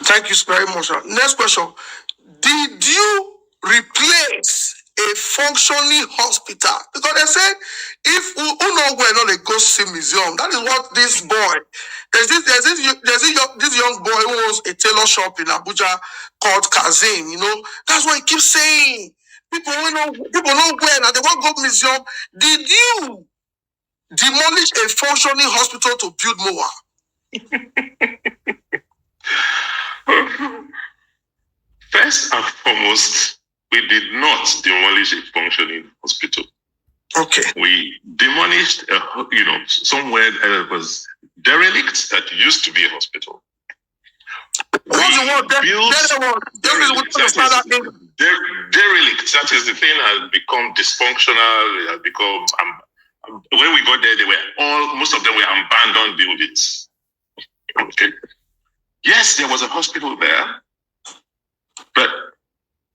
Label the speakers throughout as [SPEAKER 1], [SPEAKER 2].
[SPEAKER 1] Thank you very much. Next question. Did you replace a functioning hospital? Because they said, if who know where not they go see museum, that is what this boy, this young boy who owns a tailor shop in Abuja called Kazim, that's what he keeps saying. People know where, and they want to go museum. Did you demolish a functioning hospital to build MOWAA?
[SPEAKER 2] First and foremost, we did not demolish a functioning hospital.
[SPEAKER 1] Okay.
[SPEAKER 2] We demolished, somewhere that was derelict that used to be a hospital.
[SPEAKER 1] Derelict.
[SPEAKER 2] Derelict. That is the thing has become dysfunctional. It has become. When we got there, most of them were abandoned buildings. Okay. Yes, there was a hospital there, but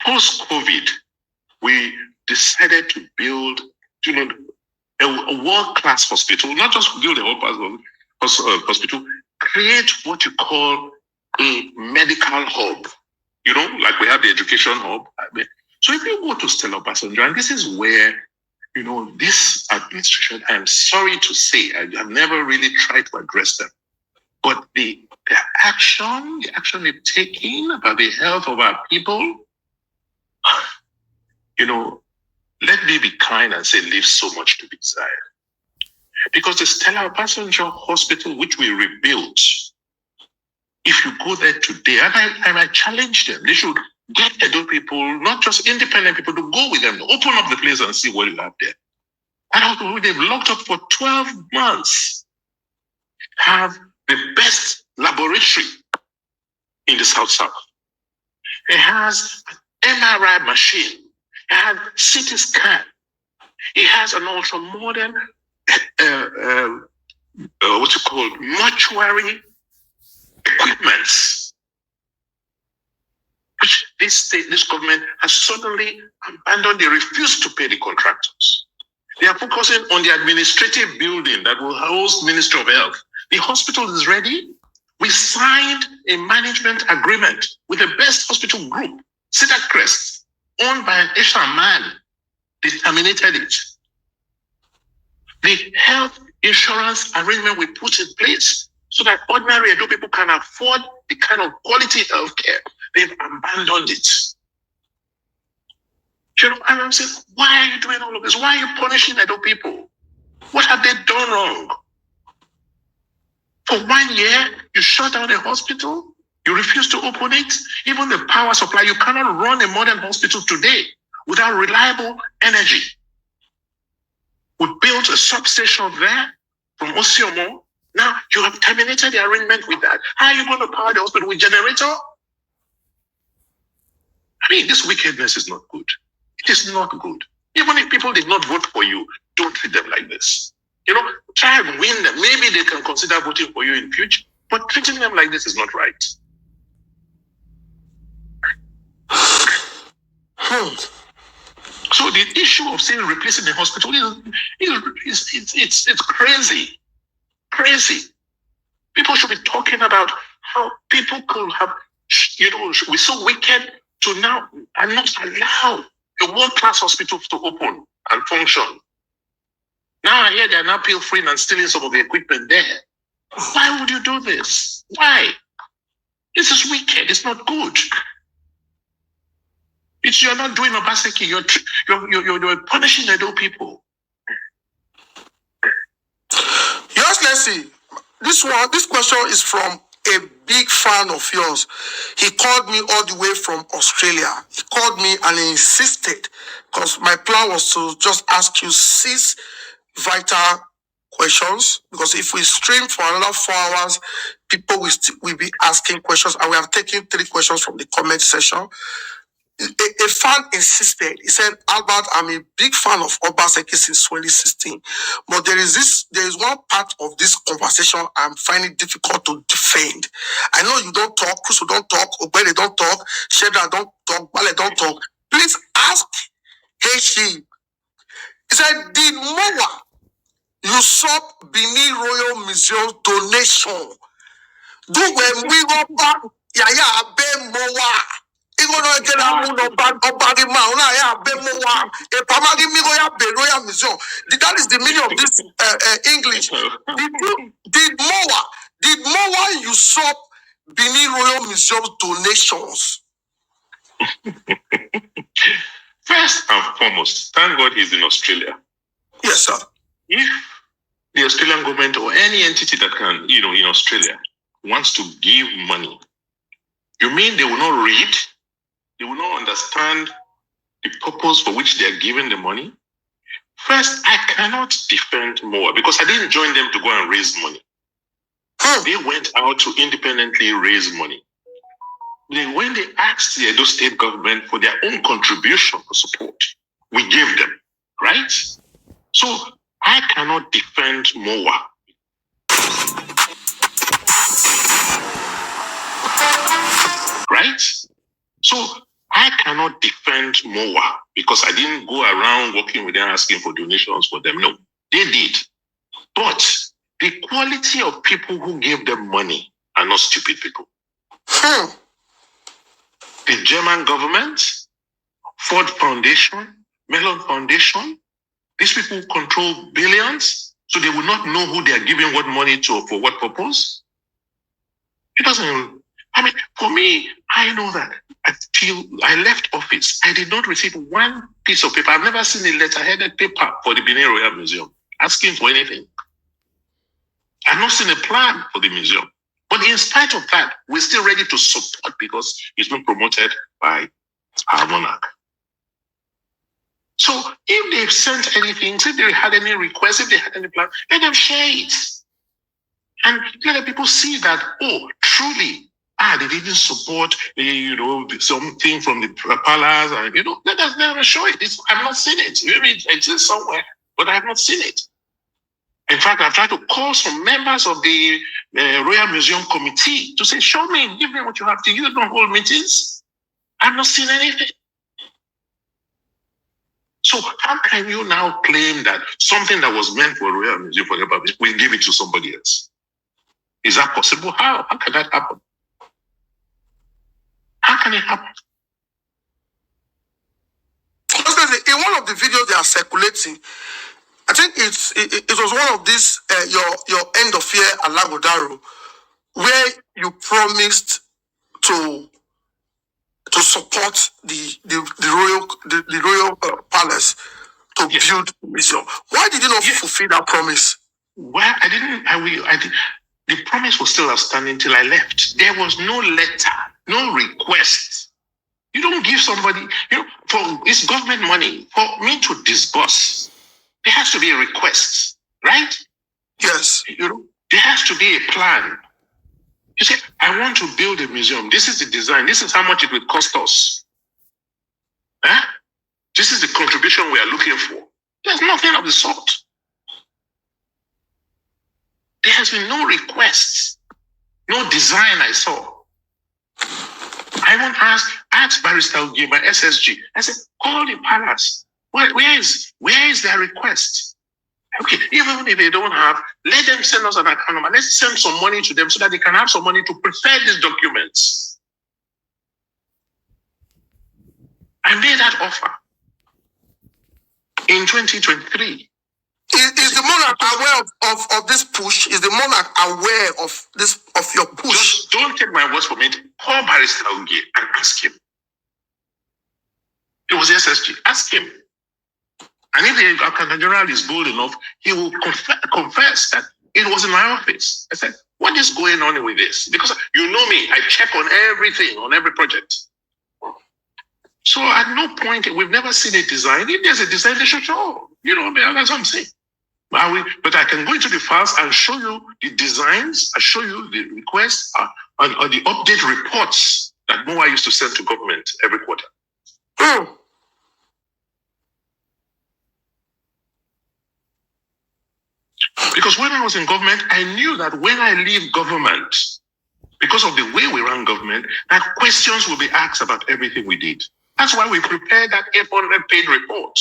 [SPEAKER 2] post-COVID, we decided to build, a world-class hospital, not just build a whole hospital, create what you call a medical hub, like we have the education hub. So if you go to Stella Obasanjo, and this is where, this administration, I am sorry to say, I have never really tried to address them, but the action they've taken about the health of our people, let me be kind and say leaves so much to be desired. Because the Stella Obasanjo Hospital, which we rebuilt, if you go there today, and I challenge them, they should get Edo people, not just independent people, to go with them, to open up the place and see what you have there. And they've locked up for 12 months, have the best laboratory in the South. It has an MRI machine. It has CT scan. It has an ultra-modern, mortuary equipment, which this government has suddenly abandoned. They refuse to pay the contractors. They are focusing on the administrative building that will house Ministry of Health. The hospital is ready. We signed a management agreement with the best hospital group, Cedar Crest, owned by an Asian man. They terminated it. The health insurance arrangement we put in place so that ordinary Edo people can afford the kind of quality health care, they've abandoned it. And I'm saying, why are you doing all of this? Why are you punishing Edo people? What have they done wrong? For 1 year, you shut down a hospital, you refuse to open it. Even the power supply, you cannot run a modern hospital today without reliable energy. We built a substation there from Osiomo. Now you have terminated the arrangement with that. How are you going to power the hospital with generator? This wickedness is not good. It is not good. Even if people did not vote for you, don't treat them like this. Try and win them. Maybe they can consider voting for you in future, but treating them like this is not right. So the issue of saying replacing the hospital it's crazy. Crazy. People should be talking about how people could have, we're so wicked to now and not allow a world-class hospital to open and function. Now I hear they are now pilfering and stealing some of the equipment there. Why would you do this? Why? This is wicked. It's not good. You're not doing Obaseki. You're punishing the Edo people.
[SPEAKER 1] Your Excellency, this question is from a big fan of yours. He called me all the way from Australia. He called me and he insisted, because my plan was to just ask you 6 vital questions, because if we stream for another 4 hours, people will be asking questions, and we have taken 3 questions from the comment section. A fan insisted. He said, Albert, I'm a big fan of Obaseki since 2016, but there is one part of this conversation I'm finding difficult to defend. I know you don't talk, Kusu don't talk, Obele don't talk, Sheda don't talk, Bale don't talk. Please ask Heshi. He said, did MOWAA usurp Benin Royal Museum donation? Do when we go back Yaya Abe MOWAA. Igono ekena muno obadi ma una ya Abe MOWAA. E pamagi migo ya be Royal Museum. That is the meaning of this English. Did MOWAA usurp Benin Royal Museum donations?
[SPEAKER 2] First and foremost, thank God he's in Australia.
[SPEAKER 1] Yes, sir.
[SPEAKER 2] If the Australian government or any entity that can, in Australia wants to give money, you mean they will not read? They will not understand the purpose for which they are giving the money? First, I cannot defend MOWAA because I didn't join them to go and raise money. They went out to independently raise money. When they asked the Edo state government for their own contribution for support, we gave them, right? So I cannot defend MOWAA. Right? So I cannot defend MOWAA because I didn't go around working with them asking for donations for them. No, they did. But the quality of people who gave them money are not stupid people. The German government, Ford Foundation, Mellon Foundation, these people control billions, so they will not know who they are giving what money to for what purpose. It doesn't. For me, I know that until I left office, I did not receive one piece of paper. I've never seen a letter-headed paper for the Benin Royal Museum asking for anything. I've not seen a plan for the museum. But in spite of that, we're still ready to support because it's been promoted by our monarch. So if they've sent anything, if they had any requests, if they had any plan, let them share it. And let the people see that, truly, they didn't support, something from the palace, and, let us show it. I've not seen it. Maybe it exists somewhere, but I have not seen it. In fact, I've tried to call some members of the Royal Museum Committee to say, show me, give me what you have to. You don't hold meetings. I've not seen anything. So how can you now claim that something that was meant for a Royal Museum for the public, we give it to somebody else? Is that possible? How can that happen? How can it happen?
[SPEAKER 1] In one of the videos they are circulating, I think it was one of these your end of year Alagodaro, where you promised to support the royal palace to build the museum. Why did you not fulfill that promise?
[SPEAKER 2] Well, I did. The promise was still outstanding till I left. There was no letter, no request. You don't give somebody, for it's government money. For me to disburse, there has to be a request, right?
[SPEAKER 1] Yes.
[SPEAKER 2] There has to be a plan. You say, I want to build a museum. This is the design. This is how much it will cost us. This is the contribution we are looking for. There's nothing of the sort. There has been no requests, no design I saw. I won't ask Barrister Ogie, my SSG. I said, call the palace. Where is their request? Okay, even if they don't have, let them send us an account number. Let's send some money to them so that they can have some money to prepare these documents. I made that offer in 2023.
[SPEAKER 1] Is the monarch aware of this push? Is the monarch aware of your push?
[SPEAKER 2] Just don't take my words from it. Call Barrister Ogie and ask him. It was the SSG. Ask him. And if the Accountant General is bold enough, he will confess that it was in my office. I said, what is going on with this? Because you know me, I check on everything, on every project. So at no point, we've never seen a design. If there's a design, they should show. That's what I'm saying. But I can go into the files and show you the designs, I show you the requests, or the update reports that MOWAA used to send to government every quarter. Because when I was in government, I knew that when I leave government, because of the way we run government, that questions will be asked about everything we did. That's why we prepared that 800-page report.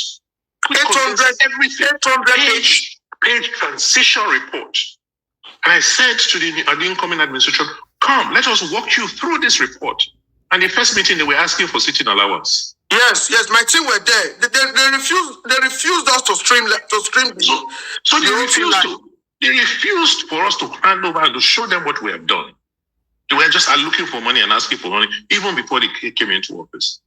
[SPEAKER 2] 800-page transition report. And I said to the incoming administration, come, let us walk you through this report. And the first meeting, they were asking for sitting allowance.
[SPEAKER 1] Yes, my team were there. They refused us to stream
[SPEAKER 2] So they refused for us to hand over and to show them what we have done. They were just looking for money and asking for money even before they came into office.